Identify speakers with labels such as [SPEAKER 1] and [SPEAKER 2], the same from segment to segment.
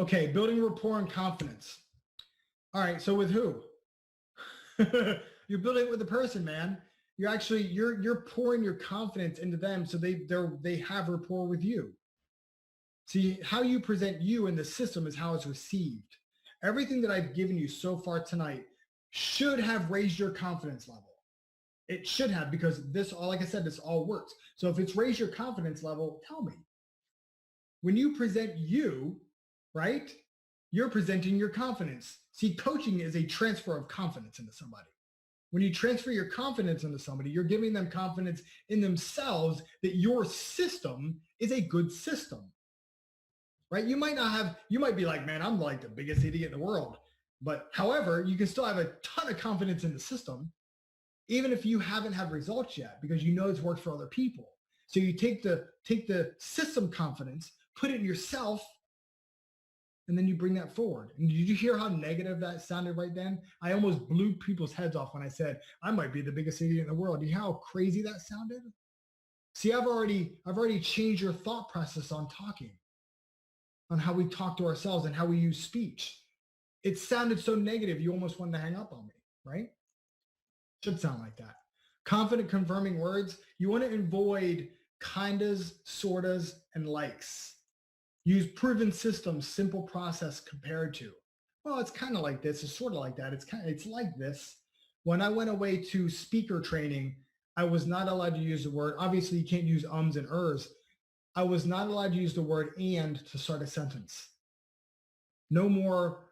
[SPEAKER 1] Okay, building rapport and confidence. All right, so with who? You're building it with the person, man. You're pouring your confidence into them so they have rapport with you. See, how you present you in the system is how it's received. Everything that I've given you so far tonight should have raised your confidence level. It should have, because this all, like I said, this all works. So if it's raised your confidence level, tell me. When you present you, right, you're presenting your confidence. See, coaching is a transfer of confidence into somebody. When you transfer your confidence into somebody, you're giving them confidence in themselves that your system is a good system, right? You might be like, man, I'm like the biggest idiot in the world. But however, you can still have a ton of confidence in the system, even if you haven't had results yet, because you know it's worked for other people. So you take the system confidence, put it in yourself, and then you bring that forward. And did you hear how negative that sounded right then? I almost blew people's heads off when I said, I might be the biggest idiot in the world. Do you hear how crazy that sounded? See, I've already changed your thought process on talking, on how we talk to ourselves and how we use speech. It sounded so negative, you almost wanted to hang up on me, right? Should sound like that. Confident confirming words. You want to avoid kindas, sortas, and likes. Use proven systems, simple process compared to. Well, it's kind of like this. It's sort of like that. It's like this. When I went away to speaker training, I was not allowed to use the word. Obviously, you can't use ums and ers. I was not allowed to use the word and to start a sentence. No more,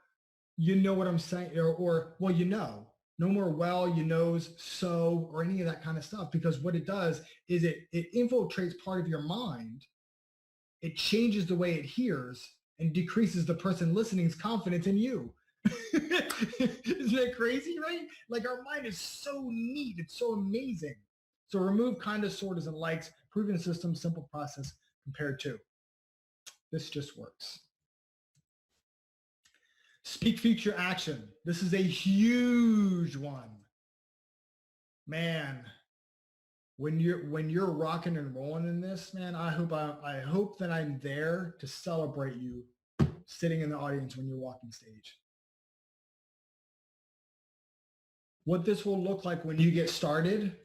[SPEAKER 1] you know what I'm saying, or well, you know. No more well, you knows, so, or any of that kind of stuff, because what it does is it infiltrates part of your mind. It changes the way it hears and decreases the person listening's confidence in you. Isn't that crazy, right? Like, our mind is so neat. It's so amazing. So remove kind of, sortas, and likes. Proven system, simple process compared to. This just works. Speak future action. This is a huge one. Man, when you're rocking and rolling in this, man, I hope that I'm there to celebrate you sitting in the audience when you're walking stage. What this will look like when you get started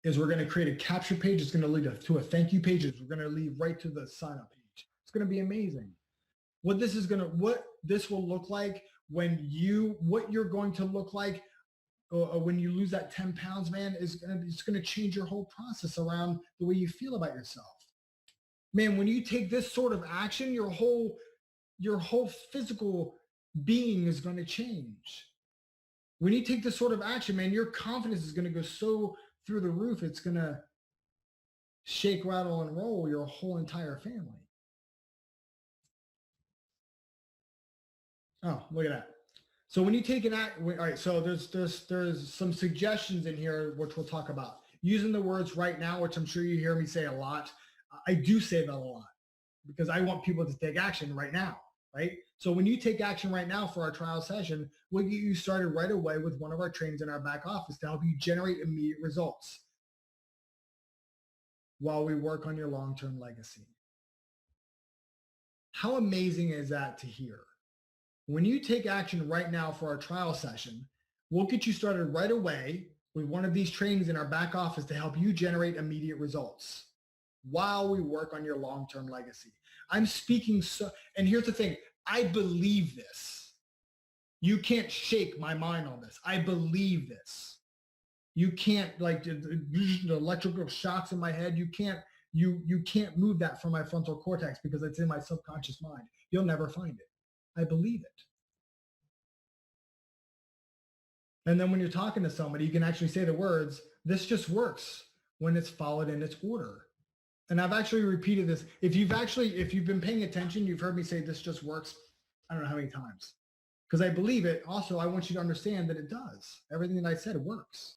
[SPEAKER 1] is we're going to create a capture page. It's going to lead to a thank you page. We're going to lead right to the sign up page. It's going to be amazing. What this will look like what you're going to look like when you lose that 10 pounds, man, it's going to change your whole process around the way you feel about yourself. Man, when you take this sort of action, your whole physical being is going to change. When you take this sort of action, man, your confidence is going to go so through the roof, it's going to shake, rattle, and roll your whole entire family. Oh, look at that. So when you take an act, all right, so there's some suggestions in here, which we'll talk about. Using the words right now, which I'm sure you hear me say a lot. I do say that a lot because I want people to take action right now, right? So when you take action right now for our trial session, we'll get you started right away with one of our trainings in our back office to help you generate immediate results while we work on your long-term legacy. How amazing is that to hear? When you take action right now for our trial session, we'll get you started right away with one of these trainings in our back office to help you generate immediate results while we work on your long-term legacy. I'm speaking and here's the thing, I believe this. You can't shake my mind on this. I believe this. You can't, like, the electrical shocks in my head, you can't move that from my frontal cortex because it's in my subconscious mind. You'll never find it. I believe it. And then when you're talking to somebody, you can actually say the words, this just works when it's followed in its order. And I've actually repeated this. If you've been paying attention, you've heard me say this just works, I don't know how many times. Because I believe it. Also, I want you to understand that it does. Everything that I said works.